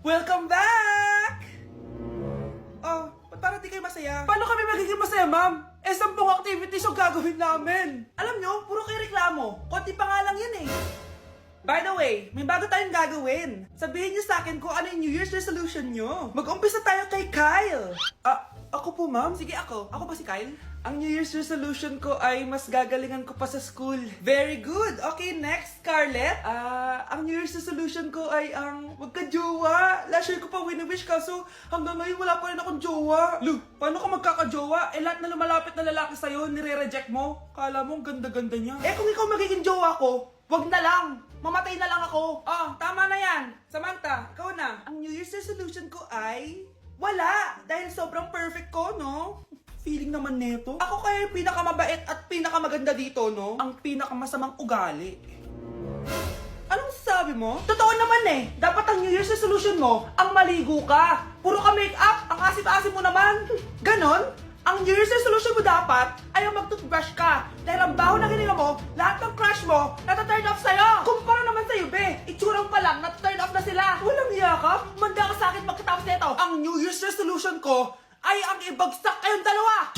Welcome back! Oh, ba't parang di kayo masaya? Paano kami magiging masaya, ma'am? 10 activities ang gagawin namin. Alam nyo, puro kayo reklamo. Konti pa nga lang yan eh. By the way, may bago tayong gagawin. Sabihin nyo sa akin kung ano yung New Year's resolution nyo. Mag-umpisa tayo kay Kyle. Ako po, ma'am? Sige, ako. Ako ba si Kyle? Ang New Year's resolution ko ay mas gagalingan ko pa sa school. Very good! Okay, next, Scarlett. Ang New Year's resolution ko ay ang magka-jowa. Last year ko pa wini-wish kaso hanggang ngayon wala pa rin akong jowa. Lu, paano ka magkaka-jowa? Lahat na lumalapit na lalaki sa'yo, nire-reject mo. Kala mo ang ganda-ganda niya. Kung ikaw magiging jowa ko, wag na lang. Mamatay na lang ako. Tama na yan. Samantha, ikaw na. Ang New Year's resolution ko ay wala. Dahil sobrang perfect ko, no? Feeling naman neto. Ako kaya yung pinakamabait at pinakamaganda dito, no? Ang pinakamasamang ugali. Anong sabi mo? Totoo naman eh. Dapat ang New Year's resolution mo, ang maligo ka. Puro ka make-up, ang asim-asim mo naman. Ganon? Ang New Year's resolution mo dapat ay ang mag-toothbrush ka. Dahil ang baho na hininga mo, lahat ng crush mo, nata-turn off sa'yo. Kumpara naman sa'yo, be. Itsurang pa lang, nata-turn off na sila. Walang yakap. Manda ka sa akin pagkatapos nito. Ang New Year's resolution ko ay ang ibagsak kayong dalawa.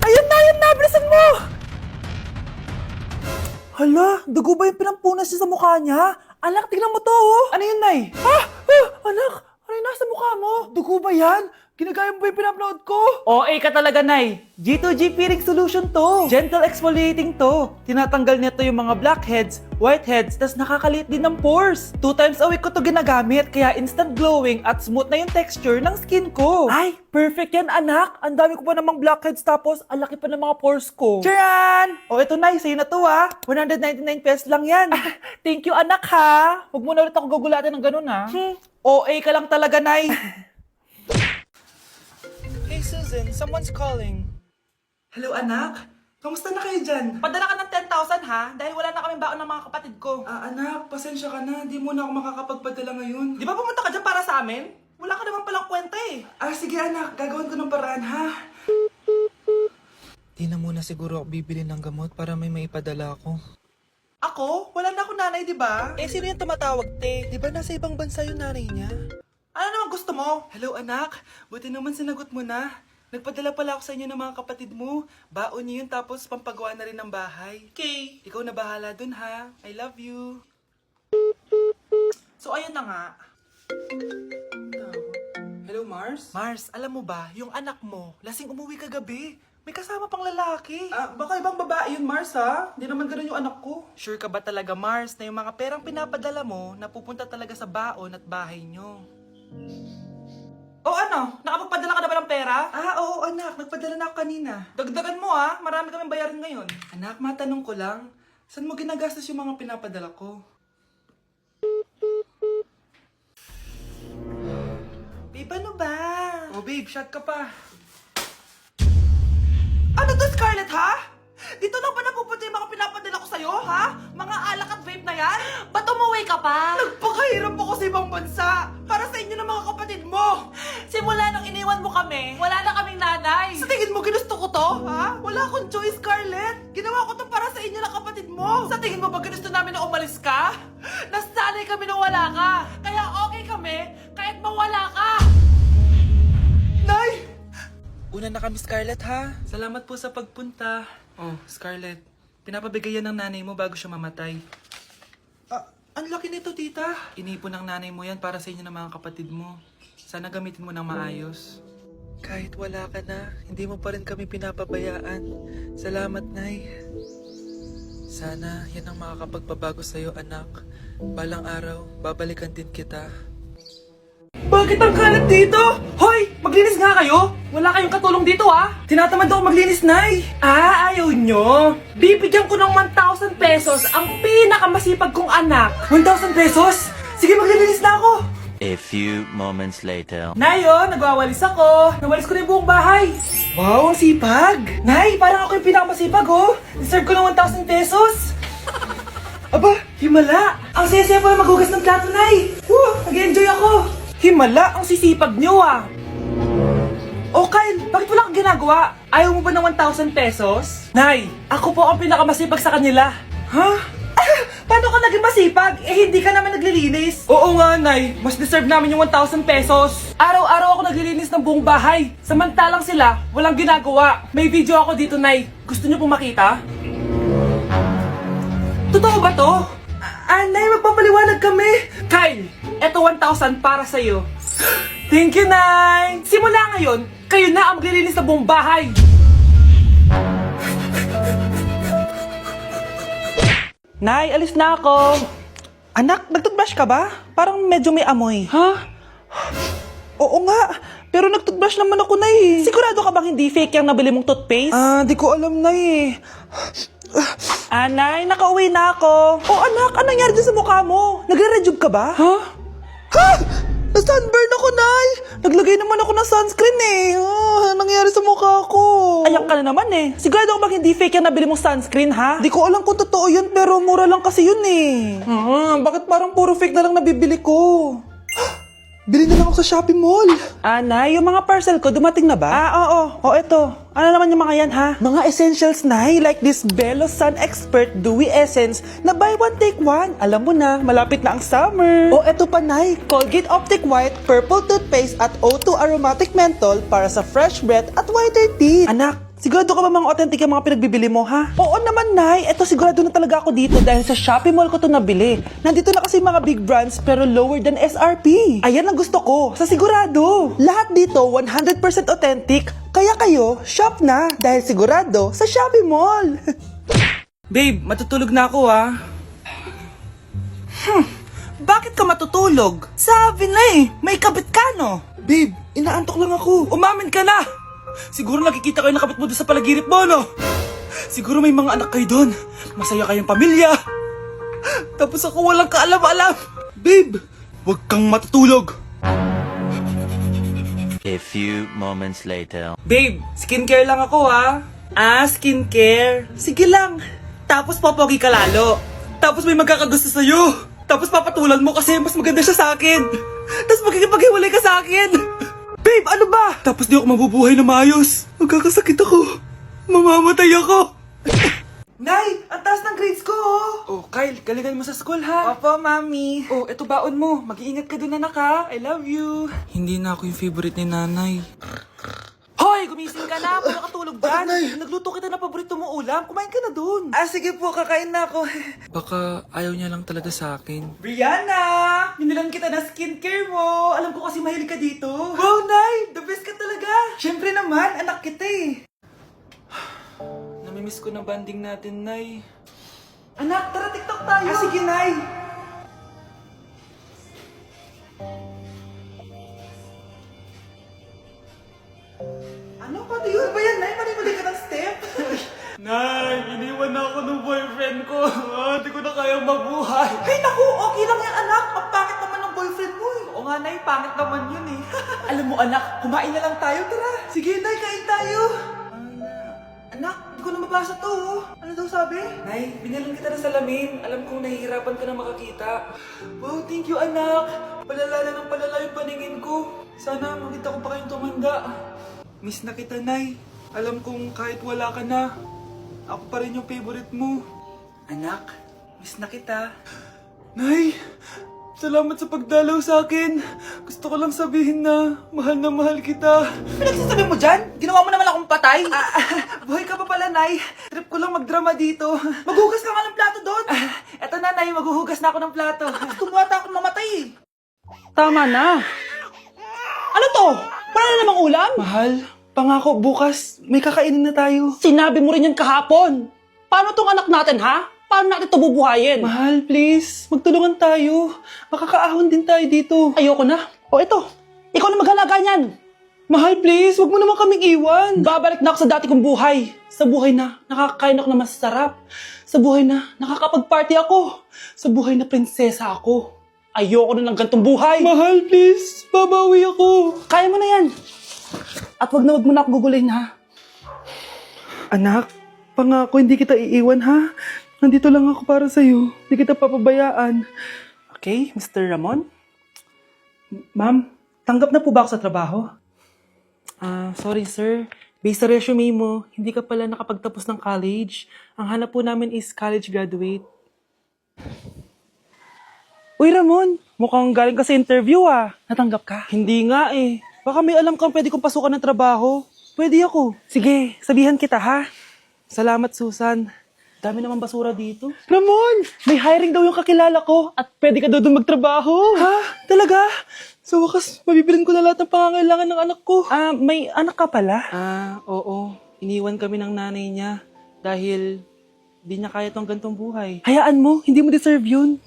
Ayun na, bilisan mo. Hala, dugo ba yung pinampunas niya sa mukha niya? Anak, tignan mo to, oh. Ano yun, Nay? Anak, ano yung nasa mukha mo? Dugo ba yan? Ginagaya mo ba yung pinupload ko? OA ka talaga, Nay. G2G peeling solution to. Gentle exfoliating to. Tinatanggal nito yung mga blackheads, whiteheads, tas nakakaliit din ng pores. 2 times a week ko to ginagamit, kaya instant glowing at smooth na yung texture ng skin ko. Ay, perfect yan, anak. Ang dami ko pa namang blackheads tapos ang laki pa ng mga pores ko. Charan! O ito, Nay, sa'yo na to, 199 pesos lang yan. Thank you, anak, ha. Huwag mo na ulit ako gugulatin ng ganun, ha. OA ka lang talaga, Nay. Hey Susan, someone's calling. Hello anak, kamusta na kayo dyan? Padala ka ng 10,000 ha, dahil wala na kaming baon ng mga kapatid ko. Anak, pasensya ka na, di mo na ako makakapagpadala ngayon. Di ba pumunta ka dyan para sa amin? Wala ka naman palang kwenta eh. Sige anak, gagawin ko ng paraan ha. Di na muna siguro ako bibili ng gamot para may maipadala ako. Ako? Wala na ako nanay, di ba? Sino yung tumatawag, te? Di ba nasa ibang bansa yung nanay niya? Ano naman gusto mo? Hello anak, buti naman sinagot mo na. Nagpadala pala ako sa inyo ng mga kapatid mo. Baon niyo yun tapos pampagawa na rin ng bahay. Okay, ikaw na bahala dun ha. I love you. So ayun na nga. Hello Mars? Mars, alam mo ba, yung anak mo, lasing umuwi kagabi. May kasama pang lalaki. Baka ibang babae yun, Mars, ha? Hindi naman ganun yung anak ko. Sure ka ba talaga, Mars, na yung mga perang pinapadala mo, napupunta talaga sa baon at bahay nyo? Ano? Nakapagpadala ka na ba ng pera? Oo anak, nagpadala na ako kanina. Dagdagan mo marami kaming bayarin ngayon. Anak, matanong ko lang, saan mo ginagastos yung mga pinapadala ko? Babe, ano ba? Babe, shot ka pa. Ano to, Scarlett, ha? Dito lang ba napupunta yung mga pinapadala ko sa'yo, ha? Mga alak at vape na yan? Ba't umuwi ka pa? Nagpakahirap ako sa ibang bansa para sa inyo ng mga kapatid mo. Simula nung iniwan mo kami, wala na kaming nanay. Sa tingin mo ginusto ko to, ha? Wala akong choice, Scarlett. Ginawa ko to para sa inyo ng kapatid mo. Sa tingin mo ba ginusto namin na umalis ka? Nasanay kami nung wala ka. Kaya okay kami kahit mawala ka. Nay! Una na kami, Scarlett, ha? Salamat po sa pagpunta. Scarlett, pinapabigay yan ng nanay mo bago siya mamatay. Ang laki nito, tita. Inipon ng nanay mo yan para sa inyo ng mga kapatid mo. Sana gamitin mo ng maayos. Kahit wala ka na, hindi mo pa rin kami pinapabayaan. Salamat, Nay. Sana yan ang makakapagpabago sa'yo, anak. Balang araw, babalikan din kita. Bakit ang kalat dito? Hoy! Maglinis nga kayo! Wala kayong katulong dito, Tinatamad ako maglinis, Nay! Ayaw nyo! Bibigyan ko ng 1,000 pesos ang pinakamasipag kong anak. 1,000 pesos? Sige, maglilinis na ako! A few moments later. Nay, nagwawalis ako. Nawalis ko na yung buong bahay. Wow, ang sipag. Nay, parang ako yung pinakamasipag, Deserve ko ng 1,000 pesos. Aba, himala. Ang saya-saya pala maghugas ng plato, Nay. Nag-enjoy ako. Himala, ang sisipag nyo, Kyle, bakit wala kang ginagawa? Ayaw mo ba ng 1,000 pesos? Nay, ako po ang pinakamasipag sa kanila. Ha? Paano ka naging masipag? Hindi ka naman naglilinis. please? Oo nga, Nay. Mas deserve namin yung 1,000 pesos. Araw-araw ako naglilinis ng buong bahay. Samantalang sila, walang ginagawa. May video ako dito, Nay. Gusto niyo pong makita? Totoo ba to? Nay, magpapaliwanag kami. Kyle, eto 1,000 para sa'yo. Thank you, Nay. Simula ngayon, kayo na ang maglilinis ng buong bahay. Nay, alis na ako. Anak, nagtoothbrush ka ba? Parang medyo may amoy. Ha? Oo nga, pero nagtoothbrush naman ako, Nay. Sigurado ka bang hindi fake yung nabili mong toothpaste? Di ko alam, Nay. Nay, nakauwi na ako. Oh, anak, anong nangyari dyan sa mukha mo? Nagre-rejuve ka ba? Ha? Na-sunburn ako, Nay! Naglagay naman ako ng sunscreen eh. Nangyari sa mukha ko. Ayan ka na naman eh. Sigurado ko bang hindi fake yung nabili mong sunscreen, ha? Di ko alam kung totoo yun, pero mura lang kasi yun eh. Bakit parang puro fake na lang nabibili ko? Bili na lang ako sa Shopee Mall. Nay, yung mga parcel ko, dumating na ba? Oo. O, eto. Ano naman yung mga yan, ha? Mga essentials, Nay, like this Bello Sun Expert Dewy Essence na buy one, take one. Alam mo na, malapit na ang summer. O, eto pa, Nay. Colgate Optic White Purple Toothpaste at O2 Aromatic Menthol para sa fresh breath at whiter teeth. Anak, sigurado ka ba mga authentic yung mga pinagbibili mo, ha? Oo naman, Nay. Eto, sigurado na talaga ako dito dahil sa Shopee Mall ko to nabili. Nandito na kasi mga big brands pero lower than SRP. Ayan ang gusto ko, sa sigurado. Lahat dito 100% authentic, kaya kayo, shop na dahil sigurado sa Shopee Mall. Babe, matutulog na ako, ha? Bakit ka matutulog? Sabi na eh, may kabit ka, no? Babe, inaantok lang ako. Umamin ka na! Siguro nakikita kayo nakabit mo doon sa palagirit mo, no? Siguro may mga anak kayo doon. Masaya kayong pamilya. Tapos ako walang kaalam-alam. Babe, huwag kang matutulog. A few moments later. Babe, skincare lang ako, ha? Skincare. Sige lang. Tapos popogi ka lalo. Tapos may magkakagusto sa'yo. Tapos papatulan mo kasi mas maganda siya sa akin. Tapos magkikipaghiwalay ka sa akin. Babe, ano ba? Tapos di ako mabubuhay na maayos. Magkakasakit ako. Mamamatay ako. Nay, ang taas ng grades ko, oh. Kyle, galingan mo sa school, ha? Opo, Mami. Oh, eto baon mo. Mag-iingat ka dun, anak, ha? I love you. Hindi na ako yung favorite ni Nanay. Hoy, gumising ka na. Paano katulog dyan? Nagluto kita na paborito mo ulam. Kumain ka na dun. Sige po, kakain na ako. Baka ayaw niya lang talaga sa akin. Brianna! Binilan kita na skincare mo. Alam ko kasi mahilig ka dito. Wow, Nay! The best ka talaga. Siyempre naman, anak kita eh. Namimiss ko na banding natin, Nay. Anak, tara TikTok tayo. Sige, Nay. Ano? Paano yun? Ba yan, Nay? Paano yung ka ng step? Nay, iniwan na ako ng boyfriend ko. Hindi ko na kayang mabuhay. Ay, naku! Okay lang yan, anak. Ang pangit naman ng boyfriend mo eh. Oo nga, Nay. Pangit naman yun eh. Alam mo, anak, kumain na lang tayo. Tara. Sige, Nay. Kain tayo. Anak, hindi ko na mabasa to. Ano daw sabi? Nay, binalan kita ng salamin. Alam kong nahihirapan ka na makakita. Wow, thank you, anak. Palala na ng palala yung paningin ko. Sana makita ko pa kayong tumanda. Miss na kita, Nay. Alam kong kahit wala ka na, ako pa rin yung favorite mo. Anak, miss na kita. Nay, salamat sa pagdalaw sa akin. Gusto ko lang sabihin na mahal kita. Pinagsasabi mo dyan? Ginawa mo naman akong patay. Buhay ka pa pala, Nay. Trip ko lang magdrama dito. Maghugas ka nga ng plato doon. Eto na, Nay. Maghuhugas na ako ng plato. Gusto mo ata akong mamatay. Tama na. Ano to? Para na namang ulam? Mahal, pangako bukas may kakainin na tayo. Sinabi mo rin yan kahapon. Paano tong anak natin, ha? Paano natin ito bubuhayin? Mahal, please. Magtulungan tayo. Makakaahon din tayo dito. Ayoko na. O eto, ikaw na maghalaga niyan. Mahal, please. Huwag mo naman kaming iwan. Babalik na ako sa dati kong buhay. Sa buhay na nakakain ako na masarap. Sa buhay na nakakapag-party ako. Sa buhay na prinsesa ako. Ayoko na ng gantong buhay. Mahal, please. Babawi ako. Kaya mo na yan. At wag na ako gugulayin, ha? Anak, pangako hindi kita iiwan, ha? Nandito lang ako para sa'yo. Hindi kita papabayaan. Okay, Mr. Ramon? Ma'am, tanggap na po ba ako sa trabaho? Sorry sir. Based sa resume mo, hindi ka pala nakapagtapos ng college. Ang hanap po namin is college graduate. Uy, Ramon, mukhang galing ka sa interview ah. Natanggap ka? Hindi nga eh. Baka may alam kang pwede kong pasukan ng trabaho. Pwede ako. Sige, sabihan kita ha. Salamat, Susan. Dami naman basura dito. Ramon, may hiring daw yung kakilala ko at pwede ka daw doon magtrabaho. Ha? Talaga? Sa wakas, mabibilin ko na lahat ng pangangailangan ng anak ko. May anak ka pala? Oo. Iniwan kami ng nanay niya dahil di niya kaya tong gantong buhay. Hayaan mo, hindi mo deserve yun.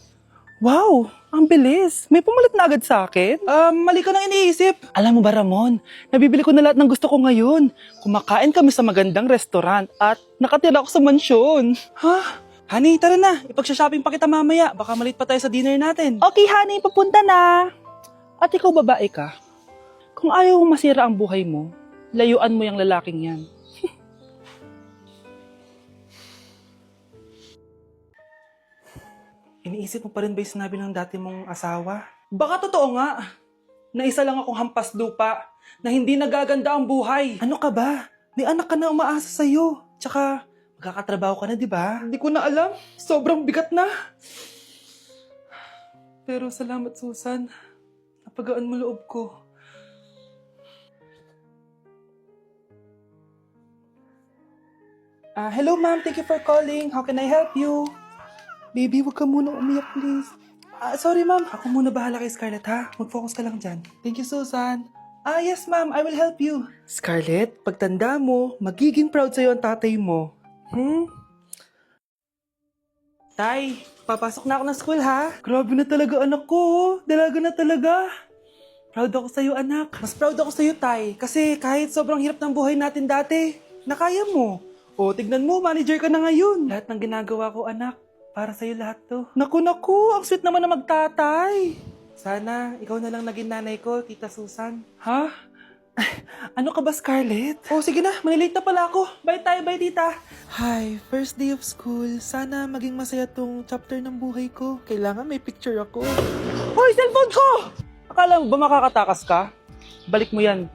Wow, ang bilis. May pumalit na agad sa akin? Mali ka nang iniisip. Alam mo ba, Ramon, nabibili ko na lahat ng gusto ko ngayon. Kumakain kami sa magandang restaurant at nakatira ako sa mansyon. Ha? Honey, tara na. Ipag-shopping pa kita mamaya. Baka malit pa tayo sa dinner natin. Okay, honey, papunta na. At ikaw, babae ka. Kung ayaw mo masira ang buhay mo, layuan mo yung lalaking yan. Iniisip mo pa rin ba yung sinabi ng dati mong asawa? Baka totoo nga, na isa lang akong hampas lupa, na hindi nagaganda ang buhay. Ano ka ba? May anak ka na umaasa sa'yo. Tsaka, magkakatrabaho ka na, di ba? Hindi ko na alam. Sobrang bigat na. Pero salamat, Susan. Napagaan mo loob ko. Hello, ma'am. Thank you for calling. How can I help you? Baby, huwag ka muna umiyak, please. Sorry, ma'am. Ako muna bahala kay Scarlett, ha? Mag-focus ka lang dyan. Thank you, Susan. Yes, ma'am. I will help you. Scarlett, pagtanda mo, magiging proud sa'yo ang tatay mo. Tay, papasok na ako ng school, ha? Grabe na talaga anak ko, oh. Dalaga na talaga. Proud ako sa'yo, anak. Mas proud ako sa'yo, Tay. Kasi kahit sobrang hirap ng buhay natin dati, nakaya mo. Tignan mo, manager ka na ngayon. Lahat ng ginagawa ko, anak, para sa'yo lahat to. Naku, ang sweet naman na magtatay. Sana, ikaw na lang naging nanay ko, Tita Susan. Ha? Ano ka ba, Scarlett? Sige na, manilate na pala ako. Bye tayo, bye, Tita. Hi, first day of school. Sana maging masaya tong chapter ng buhay ko. Kailangan may picture ako. Hoy, cellphone ko! Akala mo ba makakatakas ka? Balik mo yan.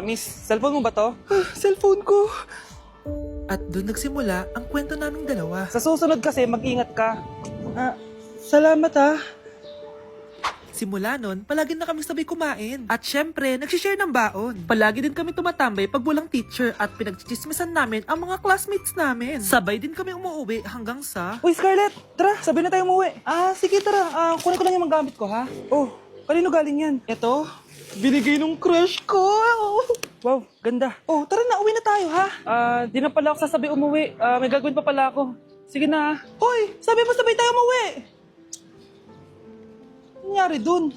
Miss, cellphone mo ba to? Cellphone ko. At doon nagsimula ang kwento naming dalawa. Sa susunod kasi, mag-ingat ka. Salamat ah. Simula nun, palagi na kami sabay kumain. At syempre, nagsishare ng baon. Palagi din kami tumatambay pag walang teacher at pinagchichismisan namin ang mga classmates namin. Sabay din kami umuwi hanggang sa... Uy, Scarlett! Tara, sabay na tayo umuwi. Sige, tara. Kunin ko lang yung mga gamit ko, ha? Kanino galing yan? Ito, binigay nung crush ko. Wow, ganda. Tara na, uwi na tayo, ha? Di na pala ako sasabi umuwi. May gagawin pa pala ako. Sige na. Hoy, sabi mo sabay tayo umuwi. Ano nangyari dun?